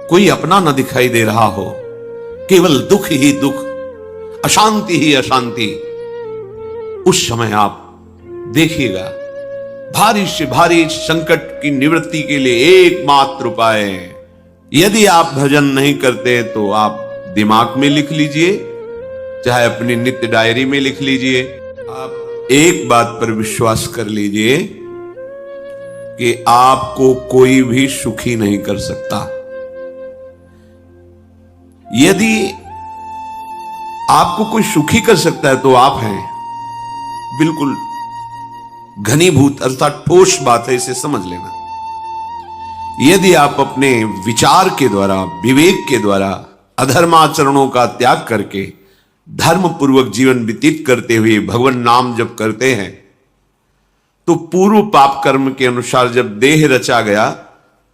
कोई अपना न दिखाई दे रहा हो, केवल दुख ही दुख, अशांति ही अशांति, उस समय आप देखिएगा भारी से भारी संकट की निवृत्ति के लिए एकमात्र उपाय है। यदि आप भजन नहीं करते तो आप दिमाग में लिख लीजिए, चाहे अपनी नित्य डायरी में लिख लीजिए। आप एक बात पर विश्वास कर लीजिए कि आपको कोई भी सुखी नहीं कर सकता। यदि आपको कोई सुखी कर सकता है तो आप हैं। बिल्कुल घनीभूत अर्थात ठोस बात है, इसे समझ लेना। यदि आप अपने विचार के द्वारा, विवेक के द्वारा अधर्माचरणों का त्याग करके धर्म पूर्वक जीवन व्यतीत करते हुए भगवान नाम जप करते हैं, तो पूर्व पाप कर्म के अनुसार जब देह रचा गया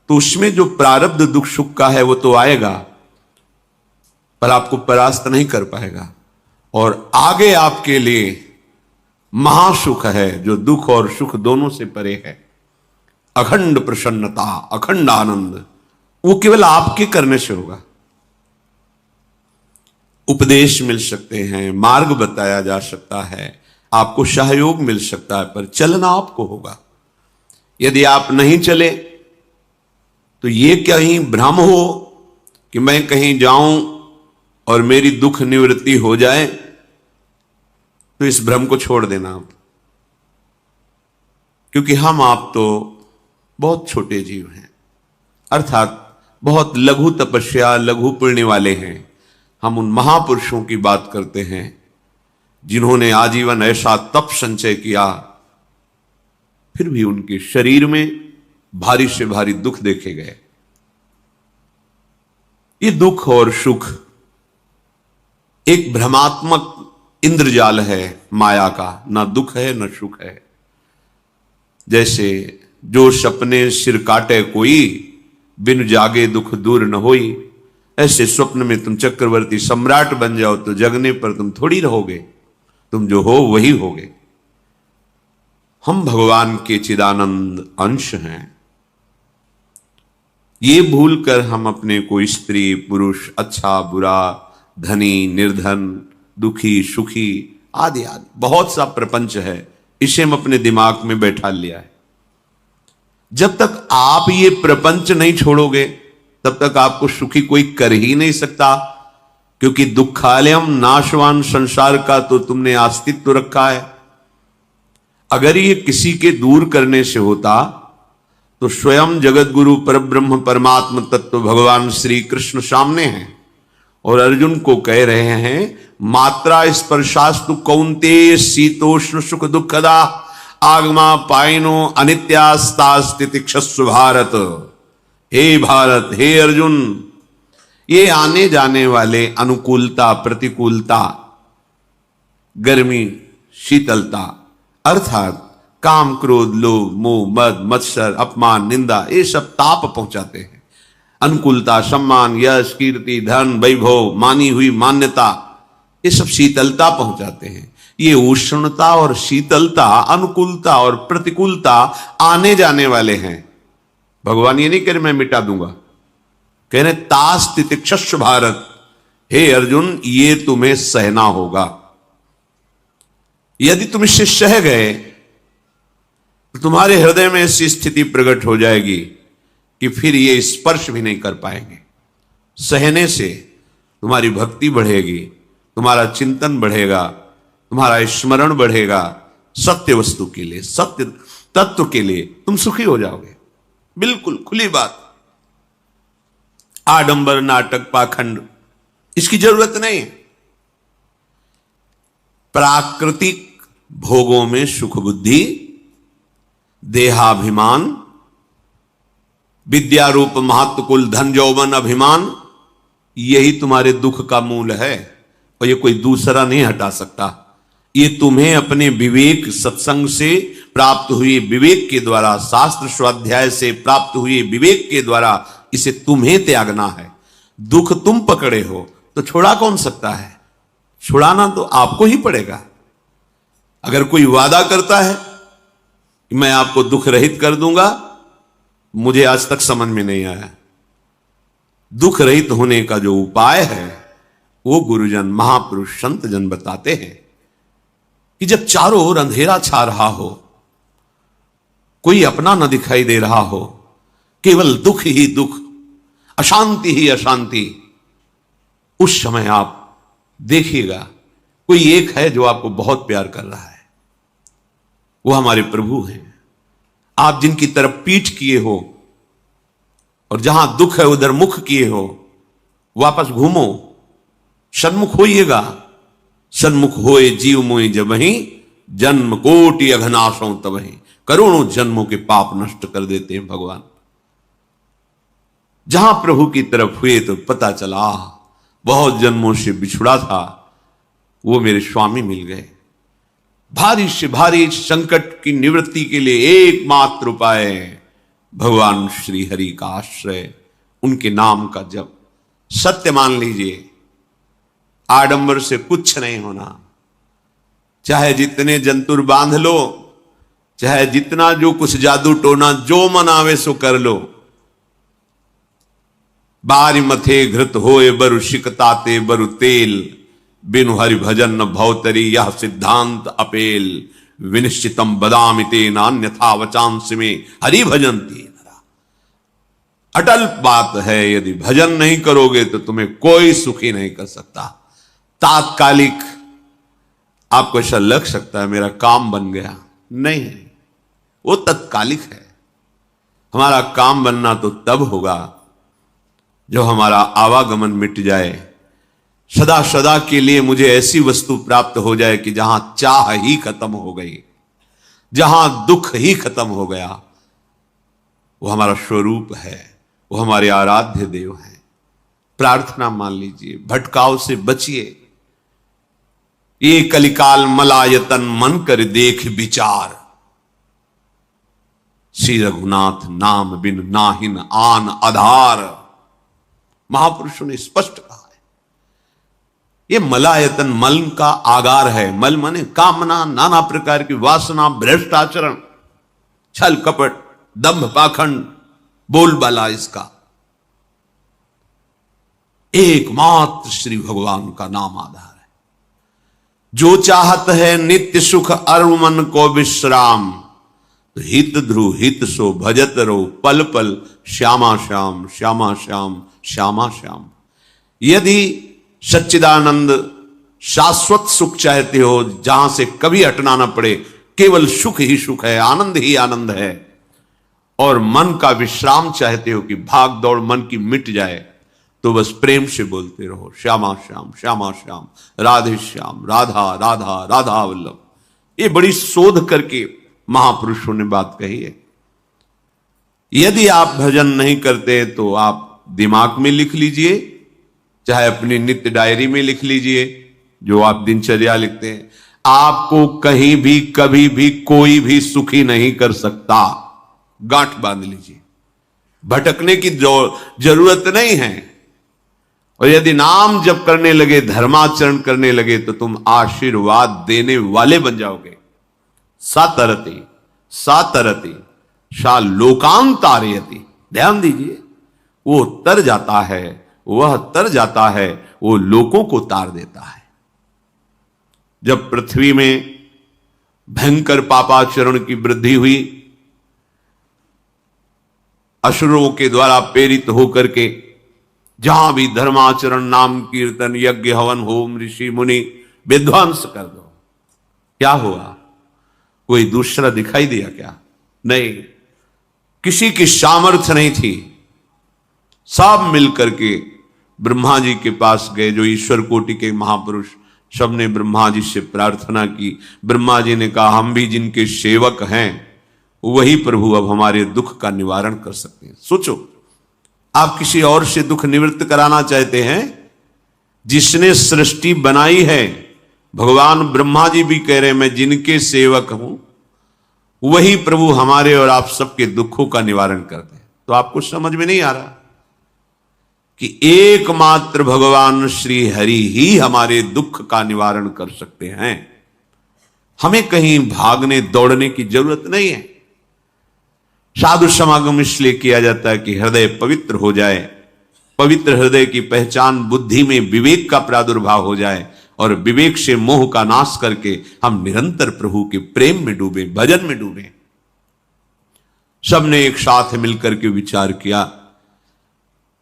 तो उसमें जो प्रारब्ध दुख सुख का है वो तो आएगा, पर आपको परास्त नहीं कर पाएगा। और आगे आपके लिए महासुख है जो दुख और सुख दोनों से परे है। अखंड प्रसन्नता, अखंड आनंद, वो केवल आपके करने से होगा। उपदेश मिल सकते हैं, मार्ग बताया जा सकता है, आपको सहयोग मिल सकता है, पर चलना आपको होगा। यदि आप नहीं चले तो ये कहीं भ्रम हो कि मैं कहीं जाऊं और मेरी दुख निवृत्ति हो जाए, तो इस भ्रम को छोड़ देना आप। क्योंकि हम आप तो बहुत छोटे जीव हैं, अर्थात बहुत लघु तपस्या, लघु पुण्य वाले हैं। हम उन महापुरुषों की बात करते हैं जिन्होंने आजीवन ऐसा तप संचय किया, फिर भी उनके शरीर में भारी से भारी दुख देखे गए। ये दुख और सुख एक भ्रमात्मक इंद्रजाल है माया का, ना दुख है ना सुख है। जैसे जो सपने सिर काटे कोई, बिन जागे दुख दूर न होई। ऐसे स्वप्न में तुम चक्रवर्ती सम्राट बन जाओ तो जगने पर तुम थोड़ी रहोगे, तुम जो हो वही होगे। हम भगवान के चिदानंद अंश हैं। ये भूलकर हम अपने को स्त्री पुरुष, अच्छा बुरा, धनी निर्धन, दुखी सुखी आदि आदि बहुत सा प्रपंच है, इसे हम अपने दिमाग में बैठा लिया है। जब तक आप ये प्रपंच नहीं छोड़ोगे तब तक आपको सुखी कोई कर ही नहीं सकता, क्योंकि दुखालयम नाशवान संसार का तो तुमने अस्तित्व रखा है। अगर ये किसी के दूर करने से होता तो स्वयं जगत गुरु परब्रह्म परमात्म तत्व भगवान श्री कृष्ण सामने हैं और अर्जुन को कह रहे हैं, मात्रा स्पर्शास्तु कौन्तेय शीतोष्ण सुख दुखदा आगमा पायनो अनित्यास्तास्तितिक्षस्व भारत। हे भारत, हे अर्जुन, ये आने जाने वाले अनुकूलता प्रतिकूलता, गर्मी शीतलता, अर्थात काम क्रोध लोभ मोह मद मत्सर अपमान निंदा, ये सब ताप पहुंचाते हैं। अनुकूलता सम्मान यश कीर्ति धन वैभव, मानी हुई मान्यता, ये सब शीतलता पहुंचाते हैं। ये उष्णता और शीतलता, अनुकूलता और प्रतिकूलता आने जाने वाले हैं। भगवान ये नहीं कह रहे मैं मिटा दूंगा, कह रहे तास तितिक्षस्व भारत। हे अर्जुन, ये तुम्हें सहना होगा। यदि तुम इससे सह गए तो तुम्हारे हृदय में ऐसी स्थिति प्रकट हो जाएगी कि फिर ये स्पर्श भी नहीं कर पाएंगे। सहने से तुम्हारी भक्ति बढ़ेगी, तुम्हारा चिंतन बढ़ेगा, तुम्हारा स्मरण बढ़ेगा, सत्य वस्तु के लिए, सत्य तत्व के लिए तुम सुखी हो जाओगे। बिल्कुल खुली बात। आडंबर नाटक पाखंड इसकी जरूरत नहीं। प्राकृतिक भोगों में सुख बुद्धि, देहाभिमान, विद्या रूप महत्व कुल धन यौवन अभिमान, यही तुम्हारे दुख का मूल है और ये कोई दूसरा नहीं हटा सकता। ये तुम्हें अपने विवेक सत्संग से प्राप्त हुए विवेक के द्वारा, शास्त्र स्वाध्याय से प्राप्त हुए विवेक के द्वारा इसे तुम्हें त्यागना है। दुख तुम पकड़े हो तो छोड़ा कौन सकता है? छुड़ाना तो आपको ही पड़ेगा। अगर कोई वादा करता है कि मैं आपको दुख रहित कर दूंगा, मुझे आज तक समझ में नहीं आया। दुख रहित होने का जो उपाय है वो गुरुजन, महापुरुष, संत जन बताते हैं कि जब चारों ओर अंधेरा छा रहा हो, कोई अपना न दिखाई दे रहा हो, केवल दुख ही दुख, अशांति ही अशांति, उस समय आप देखिएगा कोई एक है जो आपको बहुत प्यार कर रहा है। वो हमारे प्रभु हैं। आप जिनकी तरफ पीठ किए हो और जहां दुख है उधर मुख किए हो, वापस घूमो, सन्मुख होइएगा। सन्मुख होए जीव मोहि जबहि, जन्म कोटि अघनाशों तबहि। करोड़ों जन्मों के पाप नष्ट कर देते हैं भगवान। जहां प्रभु की तरफ हुए तो पता चला बहुत जन्मों से बिछुड़ा था, वो मेरे स्वामी मिल गए। भारी से भारी संकट की निवृत्ति के लिए एकमात्र उपाय भगवान श्री हरि का आश्रय, उनके नाम का जप। सत्य मान लीजिए, आडंबर से कुछ नहीं होना। चाहे जितने जंतुर बांध लो, चाहे जितना जो कुछ जादू टोना जो मन आवे सो कर लो, बारी मथे घृत होए बरु शिकताते बरु तेल, बिनु हरि भजन न भवतरी यह सिद्धांत अपेल। विनिश्चितम बदामिते नान्यथा वचांस में हरि भजंती। अटल बात है, यदि भजन नहीं करोगे तो तुम्हें कोई सुखी नहीं कर सकता। तात्कालिक आपको ऐसा लग सकता है मेरा काम बन गया, नहीं, वो तत्कालिक है। हमारा काम बनना तो तब होगा जो हमारा आवागमन मिट जाए, सदा सदा के लिए मुझे ऐसी वस्तु प्राप्त हो जाए कि जहां चाह ही खत्म हो गई, जहां दुख ही खत्म हो गया। वो हमारा स्वरूप है, वो हमारे आराध्य देव हैं। प्रार्थना मान लीजिए, भटकाव से बचिए। ये कलिकाल मलायतन मन कर देख विचार, श्री रघुनाथ नाम बिन नाहिन आन आधार। महापुरुषों ने स्पष्ट कहा है। ये मलायतन मल का आगार है। मल माने कामना, नाना प्रकार की वासना, भ्रष्ट आचरण, छल कपट, दंभ पाखंड, बोलबाला, इसका एकमात्र श्री भगवान का नाम आधार है। जो चाहत है नित्य सुख अरु मन को विश्राम, हित ध्रुव हित सो भजत रो पल पल श्यामा श्याम श्यामा श्याम श्यामा श्याम। यदि सच्चिदानंद शाश्वत सुख चाहते हो, जहां से कभी हटना ना पड़े, केवल सुख ही सुख है, आनंद ही आनंद है, और मन का विश्राम चाहते हो कि भाग दौड़ मन की मिट जाए, तो बस प्रेम से बोलते रहो श्यामा श्याम श्यामा श्याम, राधे श्याम, राधा राधा राधा वल्लभ। ये बड़ी शोध करके महापुरुषों ने बात कही है। यदि आप भजन नहीं करते तो आप दिमाग में लिख लीजिए, चाहे अपनी नित्य डायरी में लिख लीजिए, जो आप दिनचर्या लिखते हैं। आपको कहीं भी कभी भी कोई भी सुखी नहीं कर सकता। गांठ बांध लीजिए, भटकने की जरूरत नहीं है। और यदि नाम जप करने लगे, धर्माचरण करने लगे, तो तुम आशीर्वाद देने वाले बन जाओगे। सातरति सातरति सा लोकांतारयति। ध्यान दीजिए, वो तर जाता है, वह तर जाता है, वो लोगों को तार देता है। जब पृथ्वी में भयंकर पापाचरण की वृद्धि हुई, असुरों के द्वारा प्रेरित होकर के जहां भी धर्माचरण, नाम कीर्तन, यज्ञ, हवन, होम, ऋषि मुनि विध्वंस कर दो, क्या हुआ? कोई दूसरा दिखाई दिया क्या? नहीं, किसी की सामर्थ्य नहीं थी। सब मिलकर के ब्रह्मा जी के पास गए, जो ईश्वर कोटि के महापुरुष, सबने ब्रह्मा जी से प्रार्थना की। ब्रह्मा जी ने कहा, हम भी जिनके सेवक हैं, वही प्रभु अब हमारे दुख का निवारण कर सकते हैं। सोचो, आप किसी और से दुख निवृत्त कराना चाहते हैं? जिसने सृष्टि बनाई है, भगवान ब्रह्मा जी भी कह रहे हैं, मैं जिनके सेवक हूं, वही प्रभु हमारे और आप सबके दुखों का निवारण करते हैं। तो आपको समझ में नहीं आ रहा कि एकमात्र भगवान श्री हरि ही हमारे दुख का निवारण कर सकते हैं। हमें कहीं भागने दौड़ने की जरूरत नहीं है। साधु समागम इसलिए किया जाता है कि हृदय पवित्र हो जाए, पवित्र हृदय की पहचान बुद्धि में विवेक का प्रादुर्भाव हो जाए और विवेक से मोह का नाश करके हम निरंतर प्रभु के प्रेम में डूबे, भजन में डूबे। सबने एक साथ मिलकर के विचार किया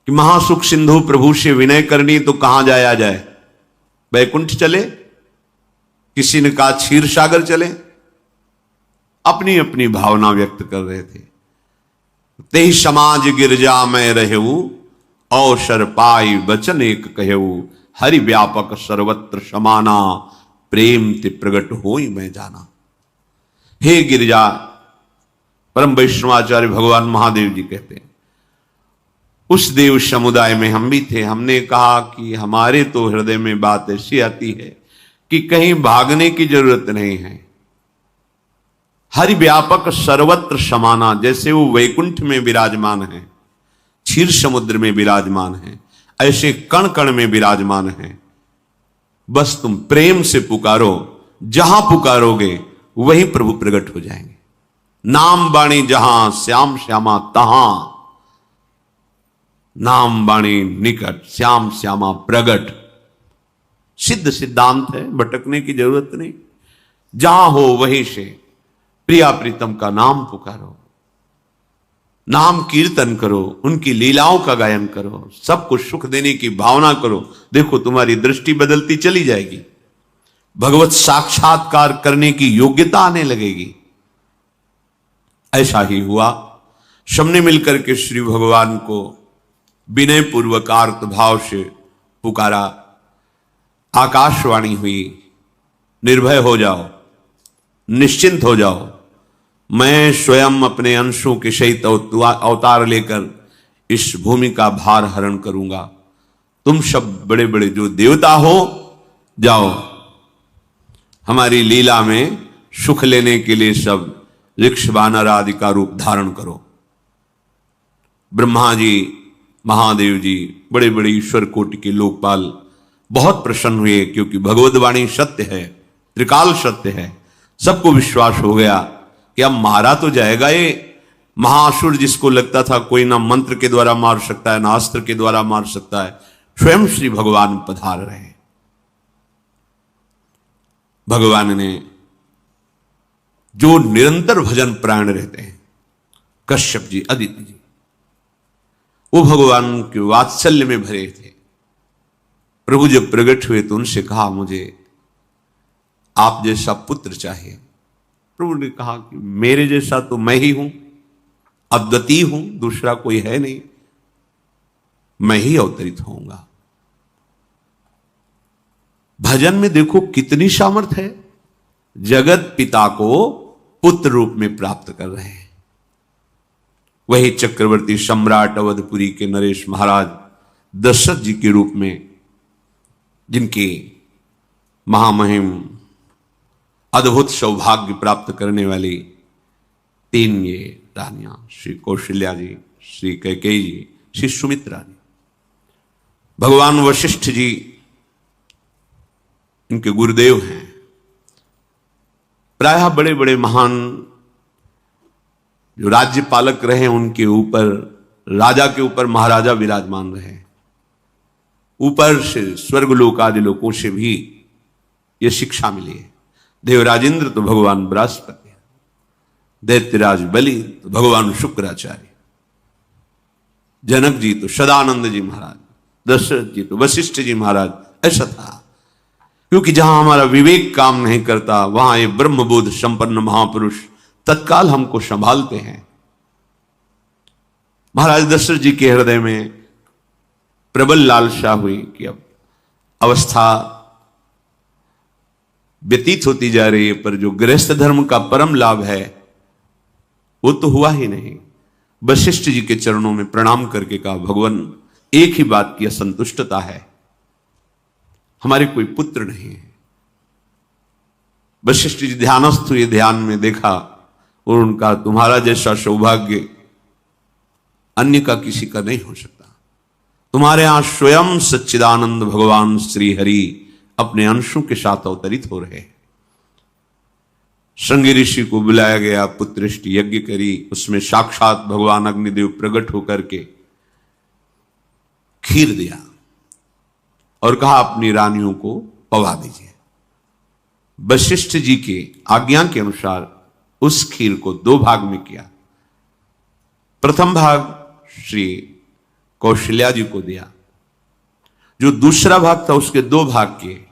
कि महासुख सिंधु प्रभु से विनय करनी तो कहां जाया जाए, वैकुंठ चले, किसी ने कहा क्षीर सागर चले। अपनी अपनी भावना व्यक्त कर रहे थे। ते समाज गिरजा में रहेऊ, अवसर पाई वचन एक कहेऊ, हरि व्यापक सर्वत्र समाना, प्रेम ते प्रगट होई मैं जाना। हे गिरजा, परम वैष्णवाचार्य भगवान महादेव जी कहते हैं, उस देव समुदाय में हम भी थे। हमने कहा कि हमारे तो हृदय में बात ऐसी आती है कि कहीं भागने की जरूरत नहीं है। हरि व्यापक सर्वत्र समाना, जैसे वो वैकुंठ में विराजमान है, क्षीर समुद्र में विराजमान है, ऐसे कण कण में विराजमान है। बस तुम प्रेम से पुकारो, जहां पुकारोगे वहीं प्रभु प्रकट हो जाएंगे। नाम बाणी जहां श्याम श्यामा तहां, नाम बाणी निकट श्याम श्यामा प्रगट। सिद्ध सिद्धांत है, भटकने की जरूरत नहीं। जहां हो वहीं से प्रिया प्रीतम का नाम पुकारो, नाम कीर्तन करो, उनकी लीलाओं का गायन करो, सबको सुख देने की भावना करो। देखो तुम्हारी दृष्टि बदलती चली जाएगी, भगवत साक्षात्कार करने की योग्यता आने लगेगी। ऐसा ही हुआ। सबने मिलकर के श्री भगवान को विनय पूर्वक आर्त भाव से पुकारा। आकाशवाणी हुई, निर्भय हो जाओ, निश्चिंत हो जाओ, मैं स्वयं अपने अंशों के सहित अवतार लेकर इस भूमि का भार हरण करूंगा। तुम सब बड़े बड़े जो देवता हो, जाओ हमारी लीला में सुख लेने के लिए सब ऋक्ष वानर आदि का रूप धारण करो। ब्रह्मा जी, महादेव जी, बड़े बड़े ईश्वर कोटि के लोकपाल बहुत प्रसन्न हुए, क्योंकि भगवत वाणी सत्य है, त्रिकाल सत्य है। सबको विश्वास हो गया कि अब मारा तो जाएगा ये महासुर, जिसको लगता था कोई ना मंत्र के द्वारा मार सकता है ना अस्त्र के द्वारा मार सकता है। स्वयं श्री भगवान पधार रहे। भगवान ने जो निरंतर भजन प्राण रहते हैं, कश्यप जी, अदिति जी, वो भगवान के वात्सल्य में भरे थे। प्रभु जब प्रकट हुए तो उनसे कहा, मुझे आप जैसा पुत्र चाहिए। प्रभु ने कहा कि मेरे जैसा तो मैं ही हूं, अद्वितीय हूं, दूसरा कोई है नहीं, मैं ही अवतरित होऊंगा। भजन में देखो कितनी सामर्थ्य है। जगत पिता को पुत्र रूप में प्राप्त कर रहे हैं। वही चक्रवर्ती सम्राट अवधपुरी के नरेश महाराज दशरथ जी के रूप में, जिनकी महामहिम अद्भुत सौभाग्य प्राप्त करने वाली तीन ये रानियां, श्री कौशल्या जी, श्री कैकेयी जी, श्री सुमित्रा जी। भगवान वशिष्ठ जी इनके गुरुदेव हैं। प्रायः बड़े बड़े महान जो राज्य पालक रहे, उनके ऊपर, राजा के ऊपर महाराजा विराजमान रहे। ऊपर से स्वर्गलोक आदि लोकों से भी यह शिक्षा मिली है। देवराजेंद्र तो भगवान बृहस्पति, दैत्यराज बलि तो भगवान शुक्राचार्य, जनक जी तो सदानंद जी महाराज, दशरथ जी तो वशिष्ठ जी महाराज। ऐसा था, क्योंकि जहां हमारा विवेक काम नहीं करता, वहां ये ब्रह्मबोध संपन्न महापुरुष तत्काल हमको संभालते हैं। महाराज दशरथ जी के हृदय में प्रबल लालसा हुई कि अब अवस्था व्यतीत होती जा रही है, पर जो गृहस्थ धर्म का परम लाभ है वो तो हुआ ही नहीं। वशिष्ठ जी के चरणों में प्रणाम करके कहा, भगवान एक ही बात की असंतुष्टता है, हमारे कोई पुत्र नहीं है। वशिष्ठ जी ध्यानस्थ हुए, ध्यान में देखा और उनका, तुम्हारा जैसा सौभाग्य अन्य का किसी का नहीं हो सकता। तुम्हारे यहां स्वयं सच्चिदानंद भगवान श्री हरि अपने अंशों के साथ अवतरित हो रहे। श्रृंगी ऋषि को बुलाया गया, पुत्रेष्टि यज्ञ करी, उसमें साक्षात भगवान अग्निदेव प्रकट होकर के खीर दिया और कहा अपनी रानियों को पवा दीजिए। वशिष्ठ जी के आज्ञा के अनुसार उस खीर को 2 भाग में किया। प्रथम भाग श्री कौशल्या जी को दिया, जो दूसरा भाग था उसके 2 भाग किए,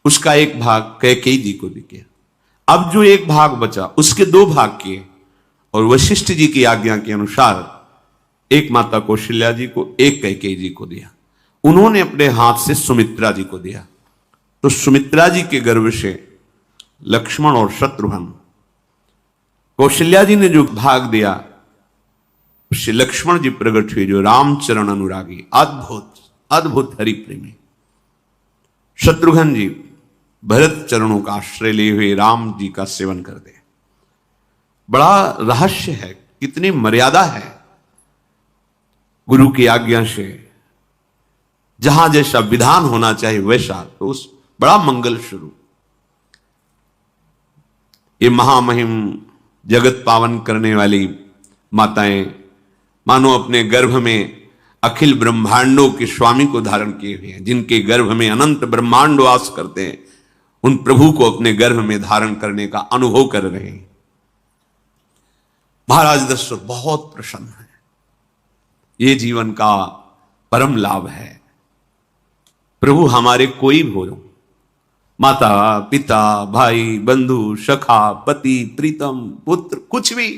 उसका 1 भाग कैकेयी जी को दिया। अब जो 1 भाग बचा उसके 2 भाग किए और वशिष्ठ जी की आज्ञा के अनुसार एक माता कौशल्या जी को, एक कैकेयी जी को दिया। उन्होंने अपने हाथ से सुमित्रा जी को दिया। तो सुमित्रा जी के गर्भ से लक्ष्मण और शत्रुघ्न, कौशल्या जी ने जो भाग दिया उससे लक्ष्मण जी प्रकट हुए, जो रामचरण अनुरागी, अद्भुत अद्भुत हरि प्रेमी। शत्रुघ्न जी भरत चरणों का आश्रय लिए हुए राम जी का सेवन करते। बड़ा रहस्य है, कितनी मर्यादा है गुरु की आज्ञा से। जहां जैसा विधान होना चाहिए वैसा, तो उस बड़ा मंगल शुरू। ये महामहिम जगत पावन करने वाली माताएं मानो अपने गर्भ में अखिल ब्रह्मांडों के स्वामी को धारण किए हुए हैं, जिनके गर्भ में अनंत ब्रह्मांड वास करते हैं, उन प्रभु को अपने गर्भ में धारण करने का अनुभव कर रहे हैं। महाराज दशरथ बहुत प्रसन्न है। ये जीवन का परम लाभ है। प्रभु हमारे कोई भी हो, माता पिता भाई बंधु सखा पति प्रीतम पुत्र, कुछ भी,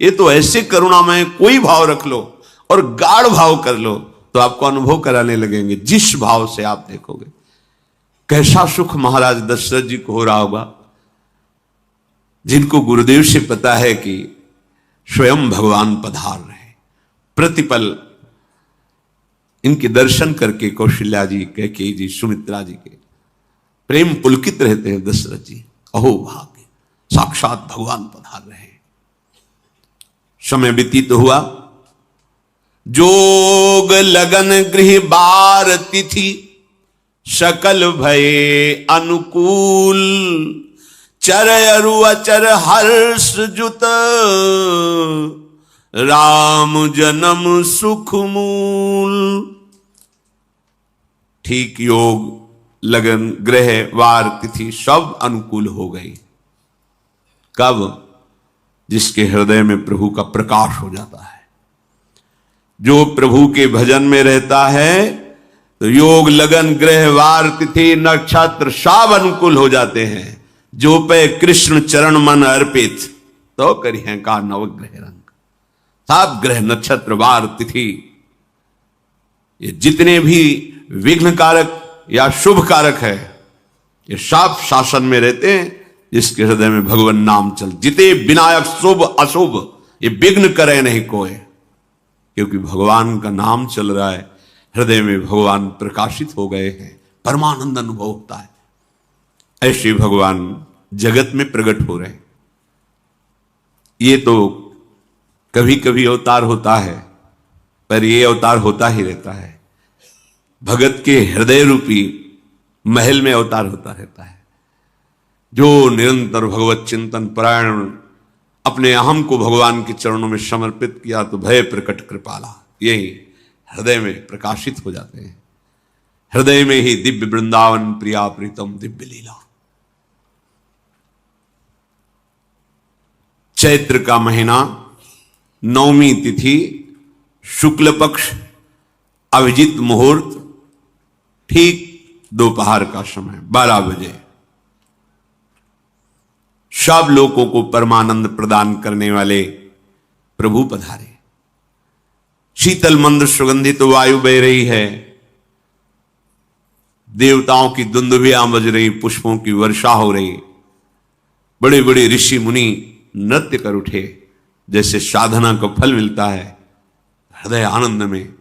ये तो ऐसे करुणामय कोई भाव रख लो और गाढ़ भाव कर लो तो आपको अनुभव कराने लगेंगे। जिस भाव से आप देखोगे कैसा सुख महाराज दशरथ जी को हो रहा होगा, जिनको गुरुदेव से पता है कि स्वयं भगवान पधार रहे। प्रतिपल इनके दर्शन करके कौशल्या जी, कैकेयी जी, सुमित्रा जी के प्रेम पुलकित रहते हैं। दशरथ जी, अहो भाग्य, साक्षात भगवान पधार रहे हैं। समय व्यतीत हुआ। जोग लगन गृह बार तिथि सकल भये अनुकूल, चर अरु अचर हर्ष जुत राम जन्म सुख मूल। ठीक योग लगन ग्रह वार तिथि सब अनुकूल हो गई। कब? जिसके हृदय में प्रभु का प्रकाश हो जाता है। जो प्रभु के भजन में रहता है तो योग लगन ग्रह वार तिथि नक्षत्र सब अनुकूल हो जाते हैं। जो पे कृष्ण चरण मन अर्पित तो करिए का नवग्रह रंग। सब ग्रह नक्षत्र वार तिथि, ये जितने भी विघ्न कारक या शुभ कारक है, ये सब शासन में रहते हैं जिसके हृदय में भगवान नाम चल। जिते विनायक शुभ अशुभ ये विघ्न करे नहीं कोई, क्योंकि भगवान का नाम चल रहा है, हृदय में भगवान प्रकाशित हो गए हैं, परमानंद अनुभव होता है। ऐसे भगवान जगत में प्रकट हो रहे हैं। ये तो कभी कभी अवतार होता है, पर ये अवतार होता ही रहता है। भगत के हृदय रूपी महल में अवतार होता रहता है। जो निरंतर भगवत चिंतन परायण अपने अहम को भगवान के चरणों में समर्पित किया तो भय प्रकट कृपाला, यही हृदय में प्रकाशित हो जाते हैं। हृदय में ही दिव्य वृंदावन प्रिया प्रीतम दिव्य लीला। चैत्र का महीना, नवमी तिथि, शुक्ल पक्ष, अभिजित मुहूर्त, ठीक दोपहर का समय 12 बजे। सब लोगों को परमानंद प्रदान करने वाले प्रभु पधारे। शीतल मंद सुगंधित वायु बह रही है। देवताओं की दुंदुभियां बज रही, पुष्पों की वर्षा हो रही। बड़े बड़े ऋषि मुनि नृत्य कर उठे, जैसे साधना को फल मिलता है हृदय आनंद में।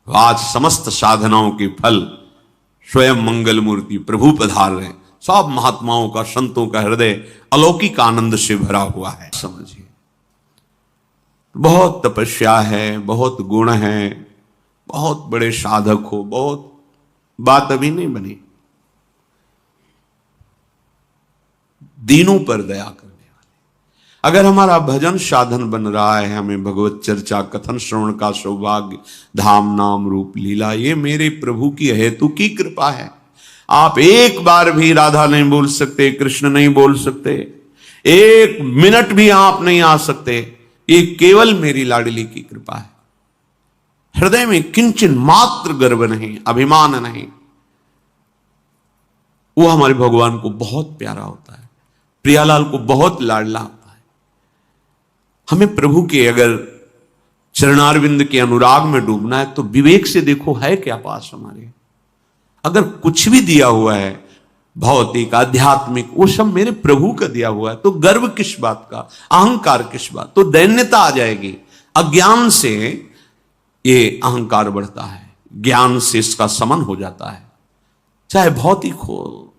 आज समस्त साधनाओं के फल स्वयं मंगल मूर्ति प्रभु पधार रहे। सब महात्माओं का, संतों का हृदय अलौकिक आनंद से भरा हुआ है। समझिए, बहुत तपस्या है, बहुत गुण है, बहुत बड़े साधक हो, बहुत बात अभी नहीं बनी। दीनों पर दया करने वाले। अगर हमारा भजन साधन बन रहा है, हमें भगवत चर्चा कथन श्रवण का सौभाग्य, धाम नाम रूप लीला, ये मेरे प्रभु की हेतु की कृपा है। आप एक बार भी राधा नहीं बोल सकते, कृष्ण नहीं बोल सकते, एक मिनट भी आप नहीं आ सकते, ये केवल मेरी लाडली की कृपा है। हृदय में किंचन मात्र गर्व नहीं, अभिमान नहीं, वो हमारे भगवान को बहुत प्यारा होता है, प्रियालाल को बहुत लाडला होता है। हमें प्रभु के अगर चरणारविंद के अनुराग में डूबना है तो विवेक से देखो है क्या पास हमारे। अगर कुछ भी दिया हुआ है भौतिक आध्यात्मिक, वो सब मेरे प्रभु का दिया हुआ है, तो गर्व किस बात का, अहंकार किस बात, तो दैन्यता आ जाएगी। अज्ञान से ये अहंकार बढ़ता है, ज्ञान से इसका समन हो जाता है। चाहे भौतिक हो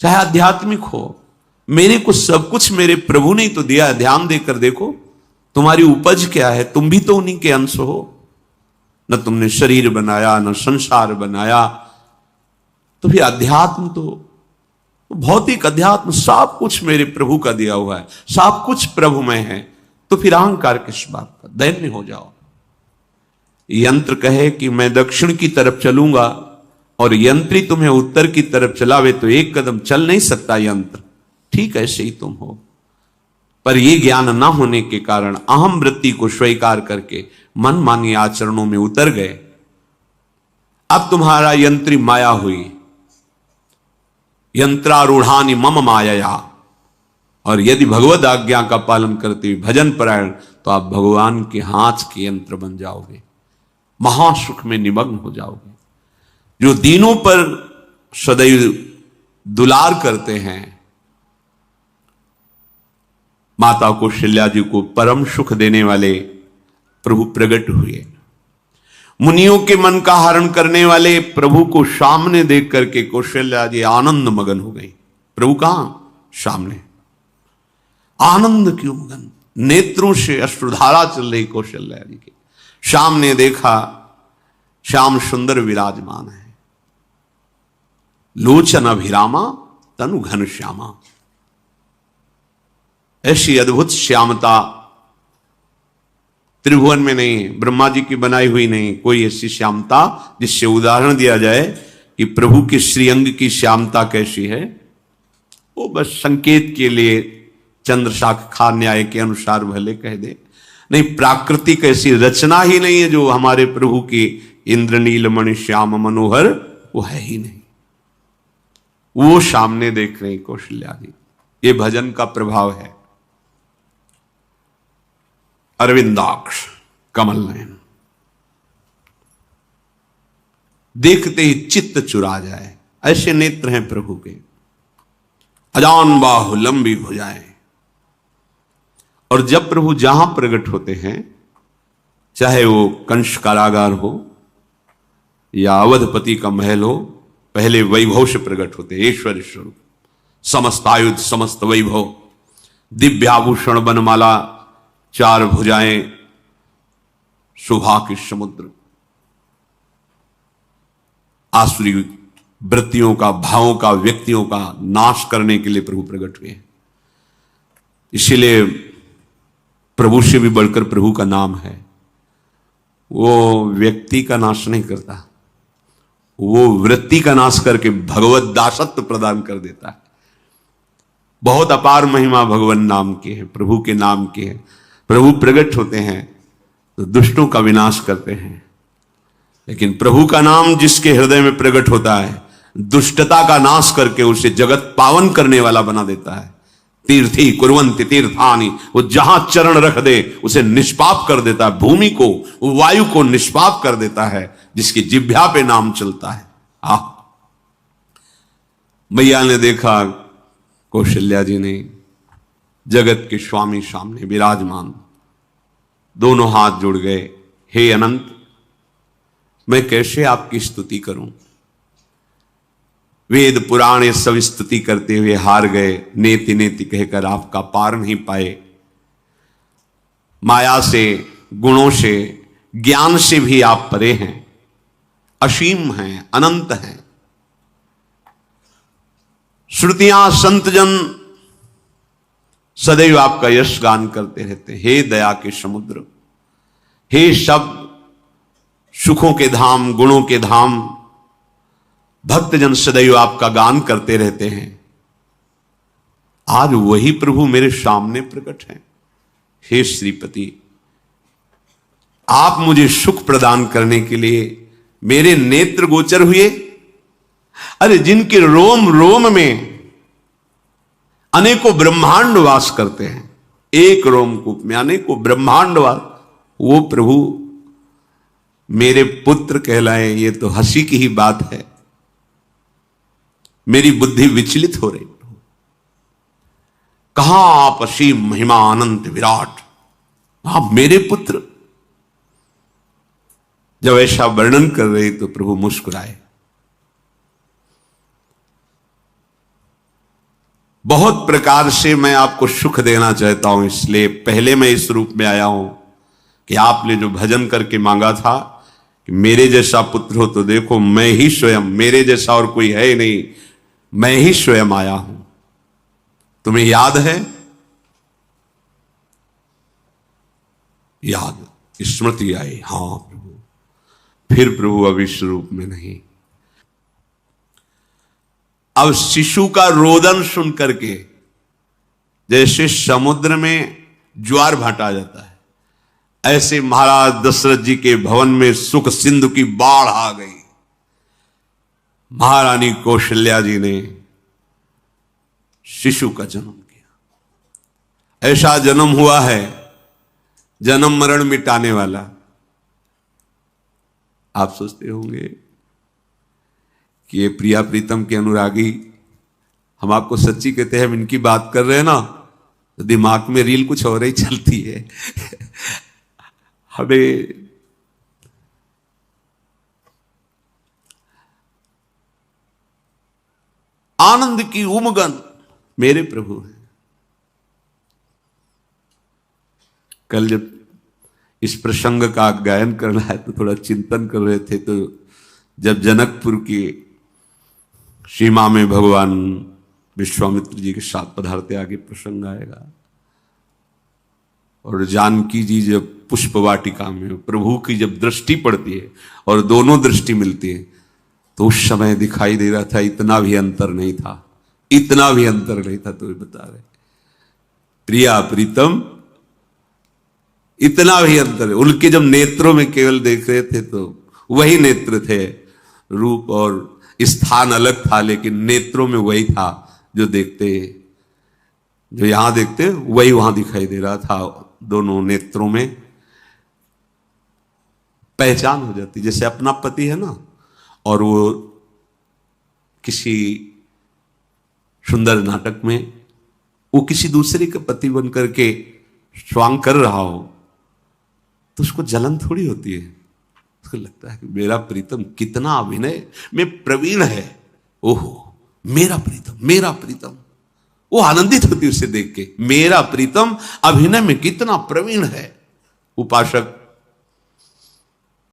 चाहे आध्यात्मिक हो, मेरे को सब कुछ मेरे प्रभु ने तो दिया है। ध्यान देकर देखो तुम्हारी उपज क्या है, तुम भी तो उन्हीं के अंश हो। न तुमने शरीर बनाया, न संसार बनाया, तो फिर अध्यात्म तो भौतिक अध्यात्म सब कुछ मेरे प्रभु का दिया हुआ है, सब कुछ प्रभु में है, तो फिर अहंकार किस बात का, दैन्य हो जाओ। यंत्र कहे कि मैं दक्षिण की तरफ चलूंगा और यंत्री तुम्हें उत्तर की तरफ चलावे तो एक कदम चल नहीं सकता यंत्र, ठीक ऐसे ही तुम हो। पर यह ज्ञान ना होने के कारण अहम वृत्ति को स्वीकार करके मनमानी आचरणों में उतर गए। अब तुम्हारा यंत्री माया हुई, यंत्रारूढ़ानि मम मायया। और यदि भगवद आज्ञा का पालन करते हुए भजन परायण, तो आप भगवान के हाथ के यंत्र बन जाओगे, महासुख में निमग्न हो जाओगे। जो दीनों पर सदैव दुलार करते हैं, माता कौशल्या जी को परम सुख देने वाले प्रभु प्रकट हुए। मुनियों के मन का हरण करने वाले प्रभु को सामने देख करके कौशल्या जी आनंद मगन हो गई। प्रभु कहां? सामने। आनंद क्यों मगन? नेत्रों से अश्रुधारा चल रही कौशल्या जी के सामने देखा, श्याम सुंदर विराजमान है, लोचन अभिरामा तनु घन श्यामा। ऐसी अद्भुत श्यामता त्रिभुवन में नहीं, ब्रह्मा जी की बनाई हुई नहीं कोई ऐसी श्यामता जिससे उदाहरण दिया जाए कि प्रभु के श्रीअंग की श्यामता कैसी है। वो बस संकेत के लिए चंद्रशाखा न्याय के अनुसार भले कह दे, नहीं प्राकृतिक ऐसी रचना ही नहीं है जो हमारे प्रभु की इंद्रनील मणि श्याम मनोहर, वो है ही नहीं। वो सामने देख रही कौशल्या जी। ये भजन का प्रभाव है। अरविंदाक्ष कमल नयन, देखते ही चित्त चुरा जाए, ऐसे नेत्र हैं प्रभु के। अजान बाहु लंबी भुजाएं। और जब प्रभु जहां प्रकट होते हैं, चाहे वो कंस कारागार हो या अवधपति का महल हो, पहले वैभव से प्रकट होते, ऐश्वर्य स्वरूप, समस्त आयुध समस्त वैभव, दिव्याभूषण बनमाला, चार भुजाएं, शोभा के समुद्र, आसुरी वृत्तियों का, भावों का, व्यक्तियों का नाश करने के लिए प्रभु प्रकट हुए हैं। इसीलिए प्रभु से भी बढ़कर प्रभु का नाम है। वो व्यक्ति का नाश नहीं करता, वो वृत्ति का नाश करके भगवत दासत्व प्रदान कर देता है। बहुत अपार महिमा भगवान नाम की है, प्रभु के नाम की है। प्रभु प्रकट होते हैं तो दुष्टों का विनाश करते हैं, लेकिन प्रभु का नाम जिसके हृदय में प्रकट होता है, दुष्टता का नाश करके उसे जगत पावन करने वाला बना देता है। तीर्थी कुर्वन्ति तीर्थानि, वो जहां चरण रख दे उसे निष्पाप कर देता है। भूमि को, वायु को निष्पाप कर देता है जिसकी जिह्वा पे नाम चलता है। मैया ने देखा कौशल्या जी ने जगत के स्वामी सामने विराजमान, दोनों हाथ जुड़ गए। हे अनंत, मैं कैसे आपकी स्तुति करूं? वेद पुराण सब स्तुति करते हुए हार गए, नेति नेति कहकर आपका पार नहीं पाए। माया से, गुणों से, ज्ञान से भी आप परे हैं, असीम हैं, अनंत हैं। श्रुतियां संतजन सदैव आपका यश गान करते रहते हैं। हे दया के समुद्र, हे शब्द सुखों के धाम, गुणों के धाम, भक्तजन सदैव आपका गान करते रहते हैं। आज वही प्रभु मेरे सामने प्रकट हैं। हे श्रीपति, आप मुझे सुख प्रदान करने के लिए मेरे नेत्र गोचर हुए। अरे जिनके रोम रोम में अनेकों ब्रह्मांड वास करते हैं, एक रोमकूप में अनेकों ब्रह्मांड वास, वो प्रभु मेरे पुत्र कहलाए, ये तो हंसी की ही बात है। मेरी बुद्धि विचलित हो रही। कहां आप असीम महिमा अनंत विराट, आप मेरे पुत्र। जब ऐसा वर्णन कर रहे तो प्रभु मुस्कुराए। बहुत प्रकार से मैं आपको सुख देना चाहता हूं, इसलिए पहले मैं इस रूप में आया हूं कि आपने जो भजन करके मांगा था कि मेरे जैसा पुत्र हो, तो देखो मैं ही स्वयं, मेरे जैसा और कोई है ही नहीं, मैं ही स्वयं आया हूं। तुम्हें याद है? याद, स्मृति आई। हां प्रभु। फिर प्रभु अब इस रूप में नहीं। अब शिशु का रोदन सुन करके जैसे समुद्र में ज्वार भाटा जाता है, ऐसे महाराज दशरथ जी के भवन में सुख सिंधु की बाढ़ आ गई। महारानी कौशल्या जी ने शिशु का जन्म किया। ऐसा जन्म हुआ है जन्म मरण मिटाने वाला। आप सोचते होंगे कि ये प्रिया प्रीतम के अनुरागी, हम आपको सच्ची कहते हैं, हम इनकी बात कर रहे हैं ना तो दिमाग में रील कुछ और ही चलती है। हमें आनंद की उमगन मेरे प्रभु हैं। कल जब इस प्रसंग का गायन करना है तो थोड़ा चिंतन कर रहे थे, तो जब जनकपुर की सीमा में भगवान विश्वामित्र जी के साथ पधारते, आगे प्रसंग आएगा, और जानकी जी जब पुष्प वाटिका में प्रभु की जब दृष्टि पड़ती है और दोनों दृष्टि मिलती है, तो उस समय दिखाई दे रहा था इतना भी अंतर नहीं था, इतना भी अंतर नहीं था। तो ये बता रहे प्रिया प्रीतम, इतना भी अंतर है। उनके जब नेत्रों में केवल देख रहे थे तो वही नेत्र थे, रूप और स्थान अलग था, लेकिन नेत्रों में वही था जो देखते, जो यहां देखते वही वहां दिखाई दे रहा था। दोनों नेत्रों में पहचान हो जाती, जैसे अपना पति है ना, और वो किसी सुंदर नाटक में वो किसी दूसरे के पति बन करके स्वांग कर रहा हो तो उसको जलन थोड़ी होती है, उसको लगता है कि मेरा प्रीतम कितना अभिनय में प्रवीण है, ओहो मेरा प्रीतम, मेरा प्रीतम। वो आनंदित होती उसे देख के, मेरा प्रीतम अभिनय में कितना प्रवीण है। उपासक